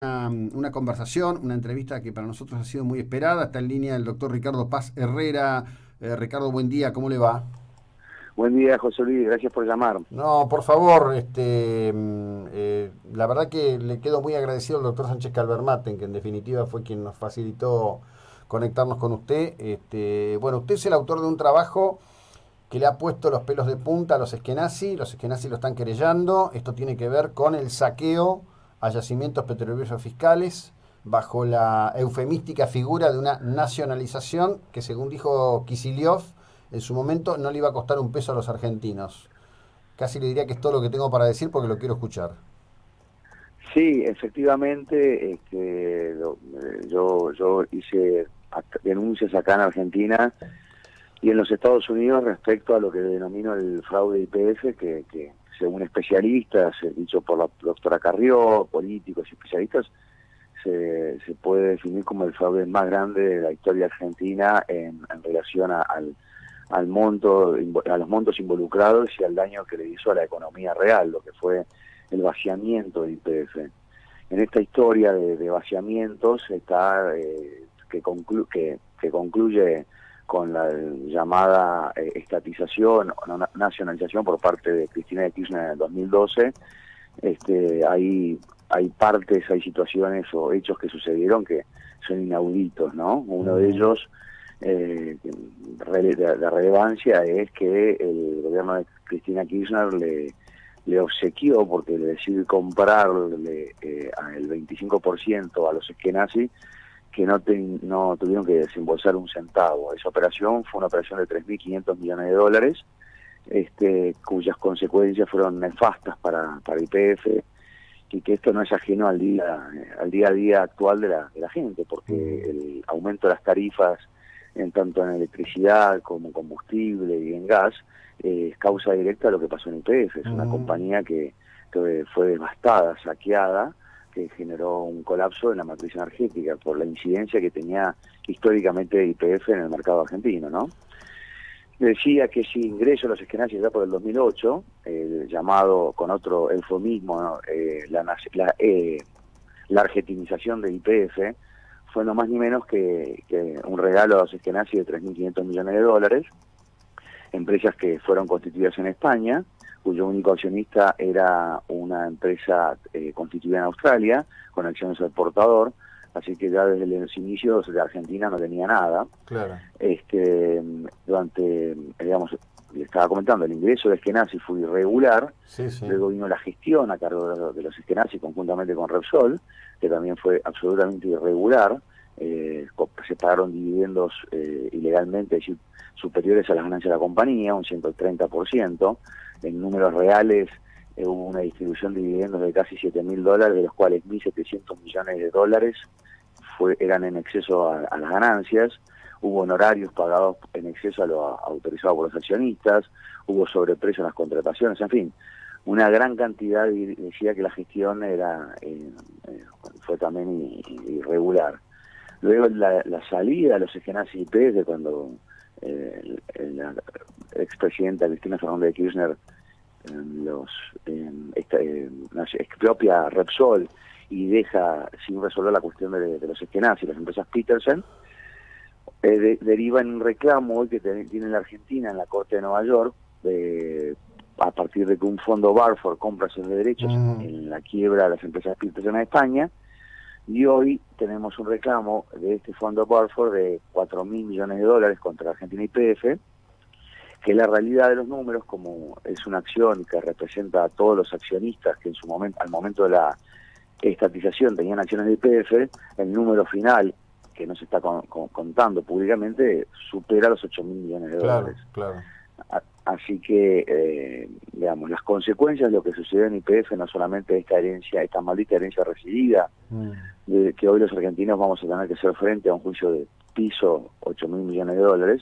una conversación, una entrevista que para nosotros ha sido muy esperada. Está en línea el doctor Ricardo Paz Herrera. Ricardo, buen día, ¿cómo le va? Buen día, José Luis, gracias por llamar. No, por favor, la verdad que le quedo muy agradecido al doctor Sánchez Calvermaten, que en definitiva fue quien nos facilitó conectarnos con usted. Bueno, usted es el autor de un trabajo que le ha puesto los pelos de punta a los Eskenazi lo están querellando. Esto tiene que ver con el saqueo a yacimientos petrolíferos fiscales bajo la eufemística figura de una nacionalización que, según dijo Kicillof, en su momento no le iba a costar un peso a los argentinos. Casi le diría que es todo lo que tengo para decir porque lo quiero escuchar. Sí, efectivamente, yo hice denuncias acá en Argentina y en los Estados Unidos respecto a lo que denomino el fraude YPF, que según especialistas, dicho por la doctora Carrió, políticos y especialistas, se puede definir como el fraude más grande de la historia argentina en relación al monto, a los montos involucrados y al daño que le hizo a la economía real, lo que fue el vaciamiento de YPF. En esta historia de vaciamientos está que concluye con la llamada estatización o nacionalización por parte de Cristina de Kirchner en el 2012. Hay partes, hay situaciones o hechos que sucedieron que son inauditos, ¿no? Uno de ellos de relevancia es que el gobierno de Cristina Kirchner le obsequió, porque le decidió comprarle el 25% a los eskenazi, que no tuvieron que desembolsar un centavo. Esa operación fue una operación de 3.500 millones de dólares, cuyas consecuencias fueron nefastas para YPF, y que esto no es ajeno al día a día actual de la gente, porque el aumento de las tarifas tanto en electricidad como combustible y en gas es causa directa de lo que pasó en YPF. Es una compañía que fue devastada, saqueada, que generó un colapso en la matriz energética por la incidencia que tenía históricamente YPF en el mercado argentino, ¿no? Decía que ese ingreso a los eskenazi ya por el 2008, llamado con otro eufemismo, ¿no? La argentinización de YPF, fue no más ni menos que un regalo a los eskenazi de 3.500 millones de dólares, empresas que fueron constituidas en España, cuyo único accionista era una empresa constituida en Australia, con acciones al portador, así que ya desde los inicios de Argentina no tenía nada. Claro. Digamos, le estaba comentando, el ingreso de eskenazi fue irregular. Sí, sí. Luego vino la gestión a cargo de los eskenazi conjuntamente con Repsol, que también fue absolutamente irregular. Se pagaron dividendos ilegalmente, es decir, superiores a las ganancias de la compañía, un 130%. En números reales hubo una distribución de dividendos de casi $7.000, de los cuales 1.700 millones de dólares eran en exceso a las ganancias. Hubo honorarios pagados en exceso a lo autorizado por los accionistas, hubo sobreprecio en las contrataciones, en fin, una gran cantidad. Decía que la gestión fue también irregular. Luego la salida de los eskenazi YPF, cuando la expresidenta Cristina Fernández de Kirchner expropia Repsol y deja sin resolver la cuestión de los eskenazi, las empresas Petersen, deriva en un reclamo hoy que tiene la Argentina en la Corte de Nueva York, a partir de que un fondo Barford compra esos derechos en la quiebra de las empresas Petersen en España. Y hoy tenemos un reclamo de este fondo Barford de 4.000 millones de dólares contra Argentina YPF, que la realidad de los números, como es una acción que representa a todos los accionistas que en su momento, al momento de la estatización, tenían acciones de YPF, el número final, que no se está contando públicamente, supera los 8.000 millones de dólares. Claro. Así que, digamos, las consecuencias de lo que sucedió en YPF, no solamente esta maldita herencia recibida, de que hoy los argentinos vamos a tener que hacer frente a un juicio de piso, 8.000 millones de dólares,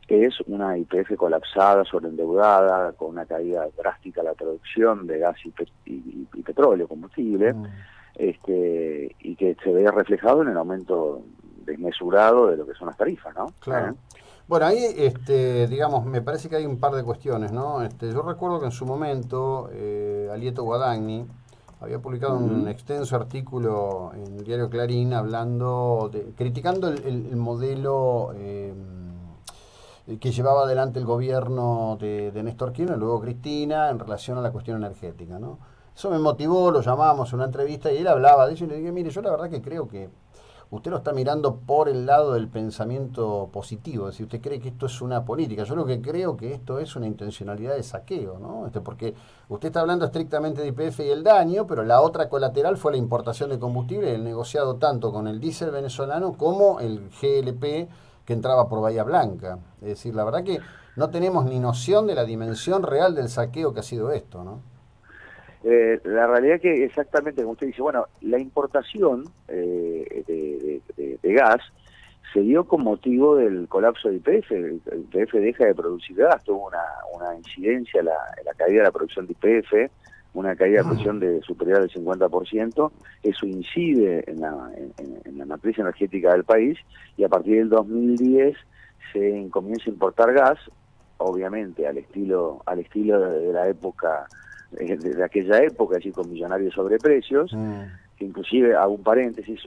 que es una YPF colapsada, sobreendeudada, con una caída drástica de la producción de gas y petróleo, combustible, y que se ve reflejado en el aumento desmesurado de lo que son las tarifas, ¿no? Claro. Bueno, ahí, digamos, me parece que hay un par de cuestiones, ¿no? Yo recuerdo que en su momento, Alieto Guadagni Había publicado un extenso artículo en el diario Clarín criticando el modelo que llevaba adelante el gobierno de Néstor Kirchner, luego Cristina, en relación a la cuestión energética, ¿no? Eso me motivó, lo llamamos a una entrevista y él hablaba de eso y le dije, mire, yo la verdad que creo que usted lo está mirando por el lado del pensamiento positivo, es decir, usted cree que esto es una política. Yo lo que creo que esto es una intencionalidad de saqueo, ¿no? Porque usted está hablando estrictamente de YPF y el daño, pero la otra colateral fue la importación de combustible, el negociado tanto con el diésel venezolano como el GLP que entraba por Bahía Blanca. Es decir, la verdad que no tenemos ni noción de la dimensión real del saqueo que ha sido esto, ¿no? La realidad es que exactamente como usted dice, bueno, la importación de gas se dio con motivo del colapso de YPF. El YPF deja de producir gas, tuvo una incidencia en la caída de la producción de YPF, una caída de producción superior al 50%, eso incide en la matriz energética del país, y a partir del 2010 se comienza a importar gas, obviamente al estilo de la época, de aquella época, así con millonarios sobreprecios, que inclusive, hago un paréntesis,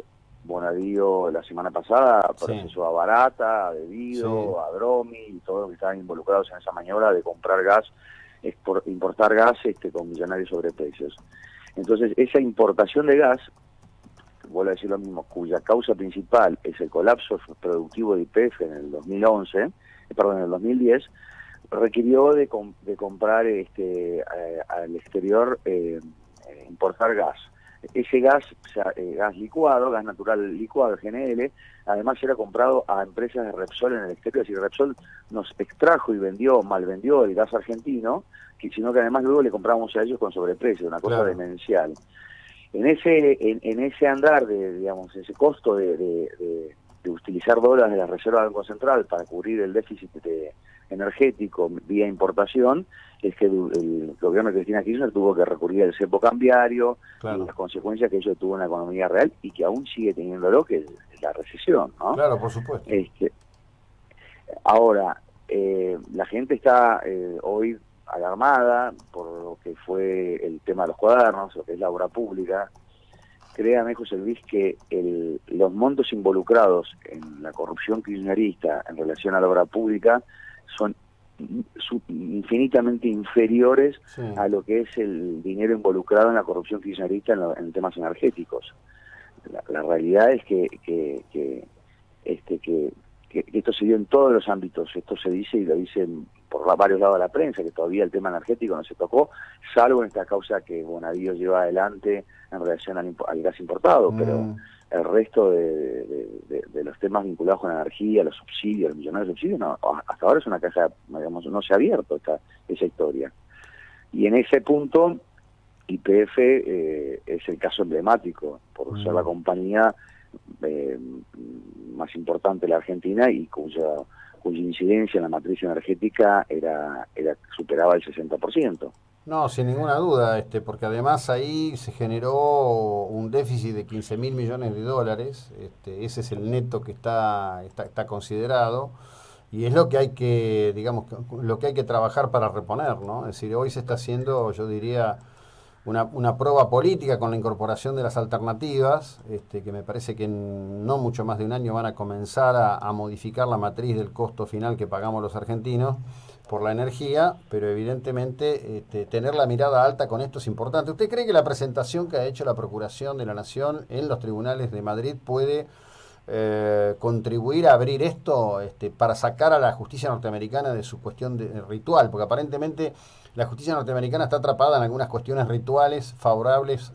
Bonadío la semana pasada procesó a Barata, a Debido, a Dromi y todos los que estaban involucrados en esa maniobra de comprar gas, importar gas con millonarios sobreprecios. Entonces, esa importación de gas, vuelvo a decir lo mismo, cuya causa principal es el colapso productivo de YPF en el 2010, requirió de comprar al exterior, importar gas. Ese gas, gas licuado, gas natural licuado, GNL, además era comprado a empresas de Repsol en el exterior. Es decir, Repsol nos extrajo y malvendió el gas argentino, sino que además luego le compramos a ellos con sobreprecio, una cosa demencial. En ese andar ese costo de utilizar dólares de la Reserva del Banco Central para cubrir el déficit energético vía importación, es que el gobierno de Cristina Kirchner tuvo que recurrir al cepo cambiario, y las consecuencias que ello tuvo en la economía real y que aún sigue teniéndolo, que es la recesión, ¿no? Claro, por supuesto. Ahora, la gente está hoy alarmada por lo que fue el tema de los cuadernos, lo que es la obra pública. Créame, José Luis, que los montos involucrados en la corrupción kirchnerista en relación a la obra pública son infinitamente inferiores a lo que es el dinero involucrado en la corrupción kirchnerista en temas energéticos. La realidad es que esto se dio en todos los ámbitos. Esto se dice y lo dicen por varios lados de la prensa, que todavía el tema energético no se tocó, salvo en esta causa que Bonadío lleva adelante en relación al gas importado, pero el resto de los temas vinculados con la energía, los subsidios, los millonarios de subsidios, no, hasta ahora es una caja, digamos, no se ha abierto esa historia. Y en ese punto, YPF es el caso emblemático, por ser la compañía más importante de la Argentina y cuya incidencia en la matriz energética superaba el 60%. No, sin ninguna duda, porque además ahí se generó un déficit de 15.000 millones de dólares, ese es el neto que está considerado, y es lo que hay que, digamos, lo que hay que trabajar para reponer, ¿no? Es decir, hoy se está haciendo, yo diría, una prueba política con la incorporación de las alternativas, que me parece que en no mucho más de un año van a comenzar a modificar la matriz del costo final que pagamos los argentinos por la energía, pero evidentemente tener la mirada alta con esto es importante. ¿Usted cree que la presentación que ha hecho la Procuración de la Nación en los tribunales de Madrid puede contribuir a abrir esto para sacar a la justicia norteamericana de su cuestión ritual? Porque aparentemente la justicia norteamericana está atrapada en algunas cuestiones rituales favorables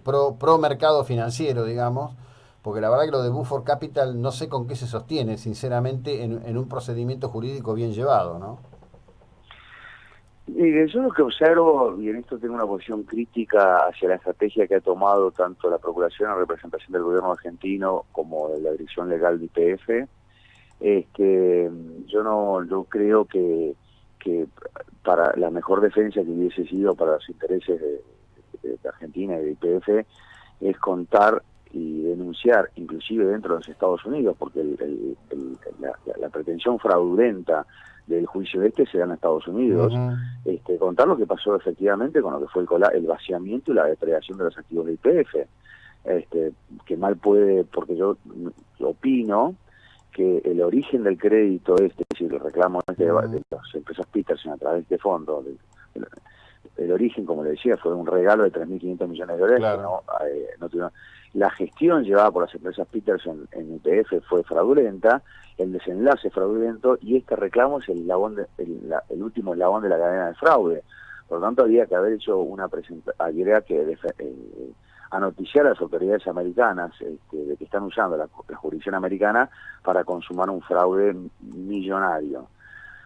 pro mercado financiero, digamos, porque la verdad que lo de Buford Capital no sé con qué se sostiene, sinceramente, en un procedimiento jurídico bien llevado, ¿no? Yo lo que observo, y en esto tengo una posición crítica hacia la estrategia que ha tomado tanto la Procuración en representación del gobierno argentino como de la dirección legal de YPF, yo creo que para la mejor defensa que hubiese sido para los intereses de Argentina y de YPF es contar y denunciar, inclusive dentro de los Estados Unidos, porque el la pretensión fraudulenta del juicio se da en Estados Unidos, contar lo que pasó efectivamente con lo que fue el vaciamiento y la depredación de los activos de YPF, que mal puede, porque yo opino que el origen del crédito es decir, el reclamo de las empresas Peterson a través de este fondo, el origen, como le decía, fue un regalo de 3.500 millones de dólares. Claro. No tuvieron. La gestión llevada por las empresas Peterson en YPF fue fraudulenta, el desenlace fraudulento, y este reclamo es el último eslabón de la cadena de fraude. Por lo tanto, había que haber hecho una presentación, habría que anoticiar a las autoridades americanas de que están usando la jurisdicción americana para consumar un fraude millonario.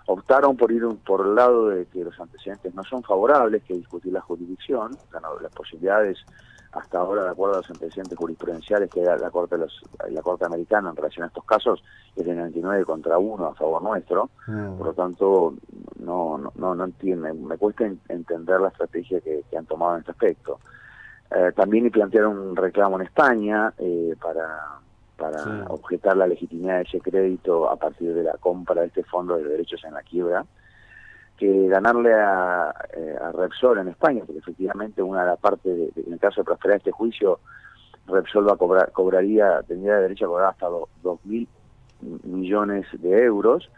Optaron por ir por el lado de que los antecedentes no son favorables, que discutir la jurisdicción, las posibilidades hasta ahora, de acuerdo a los antecedentes jurisprudenciales que da la Corte Americana en relación a estos casos, es de 99-1 a favor nuestro. Por lo tanto, no entiendo, me cuesta entender la estrategia que han tomado en este aspecto. También plantearon un reclamo en España para objetar la legitimidad de ese crédito a partir de la compra de este fondo de derechos en la quiebra, que ganarle a Repsol en España, porque efectivamente una de las partes, en el caso de prosperar este juicio, Repsol tendría derecho a cobrar hasta 2.000 millones de euros.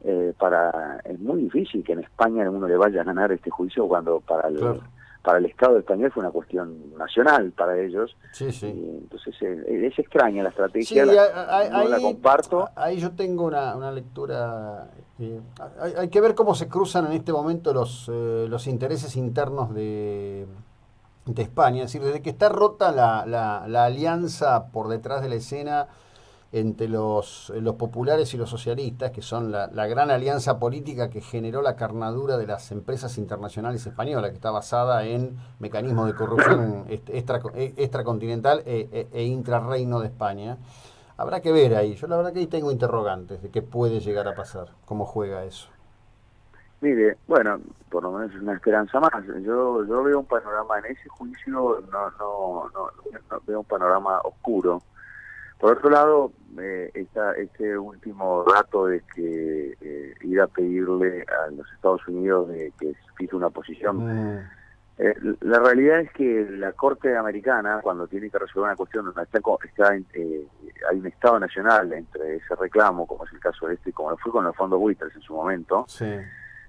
Es muy difícil que en España uno le vaya a ganar este juicio cuando para el Estado español fue una cuestión nacional para ellos. Y entonces es extraña la estrategia, no la comparto. Ahí yo tengo una lectura. Hay que ver cómo se cruzan en este momento los intereses internos de España. Es decir, desde que está rota la alianza por detrás de la escena entre los populares y los socialistas, que son la gran alianza política que generó la carnadura de las empresas internacionales españolas, que está basada en mecanismos de corrupción extracontinental e intrarreino de España. Habrá que ver ahí. Yo la verdad que ahí tengo interrogantes de qué puede llegar a pasar, cómo juega eso. Mire, bueno, por lo menos es una esperanza más. Yo veo un panorama en ese juicio, no veo un panorama oscuro. Por otro lado, este último dato de que ir a pedirle a los Estados Unidos de que fije una posición. La realidad es que la Corte Americana, cuando tiene que resolver una cuestión donde hay un Estado nacional entre ese reclamo, como es el caso de como lo fue con los fondos buitres en su momento,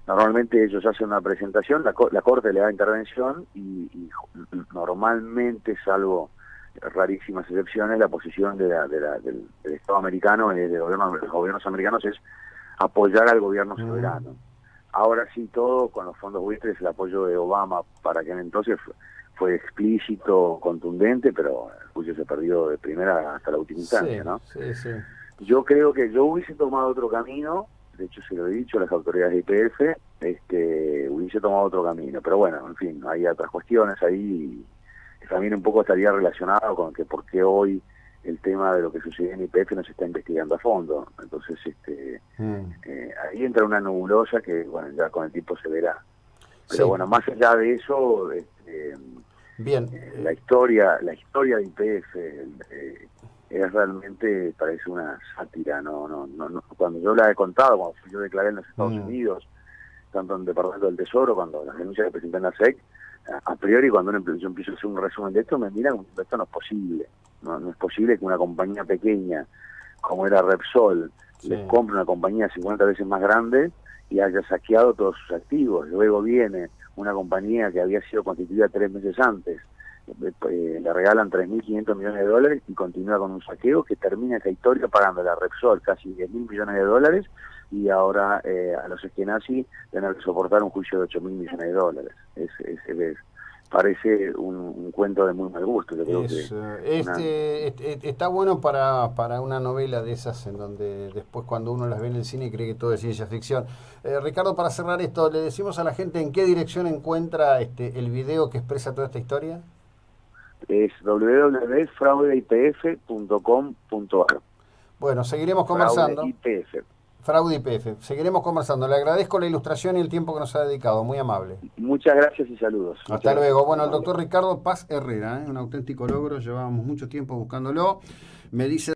normalmente ellos hacen una presentación, la Corte le da intervención y normalmente, salvo rarísimas excepciones, la posición del Estado americano, de los gobiernos americanos, es apoyar al gobierno soberano. Ahora sí, todo con los fondos buitres, el apoyo de Obama para que entonces fue explícito, contundente, pero el juicio se perdió de primera hasta la última instancia, ¿no? Yo creo que yo hubiese tomado otro camino, de hecho se lo he dicho a las autoridades de YPF, hubiese tomado otro camino, pero bueno, en fin, hay otras cuestiones ahí. También un poco estaría relacionado con que por qué hoy el tema de lo que sucedió en YPF no se está investigando a fondo. Entonces, ahí entra una nebulosa que, bueno, ya con el tiempo se verá. Pero bueno, más allá de eso, bien, la historia de YPF es realmente, parece una sátira. No, cuando yo la he contado, cuando yo declaré en los Estados Unidos, tanto en el Departamento del Tesoro, cuando las denuncias que presenté en la SEC, a priori cuando yo empiezo a hacer un resumen de esto, me miran como esto no es posible. No es posible que una compañía pequeña como era Repsol les compre una compañía 50 veces más grande y haya saqueado todos sus activos. Luego viene una compañía que había sido constituida 3 meses antes, le regalan 3.500 millones de dólares y continúa con un saqueo que termina esa historia pagándole a Repsol casi 10.000 millones de dólares y ahora a los Eskenazi tener que soportar un juicio de 8.000 millones de dólares. Parece un cuento de muy mal gusto. Yo creo está bueno para una novela de esas en donde después cuando uno las ve en el cine cree que todo es ciencia ficción. Ricardo, para cerrar esto, ¿le decimos a la gente en qué dirección encuentra el video que expresa toda esta historia? Es www.fraudeypf.com.ar. Bueno, seguiremos conversando. YPF. Fraude YPF. Seguiremos conversando. Le agradezco la ilustración y el tiempo que nos ha dedicado. Muy amable. Muchas gracias y saludos. Hasta luego. Bueno, el doctor Ricardo Paz Herrera, un auténtico logro. Llevábamos mucho tiempo buscándolo. Me dice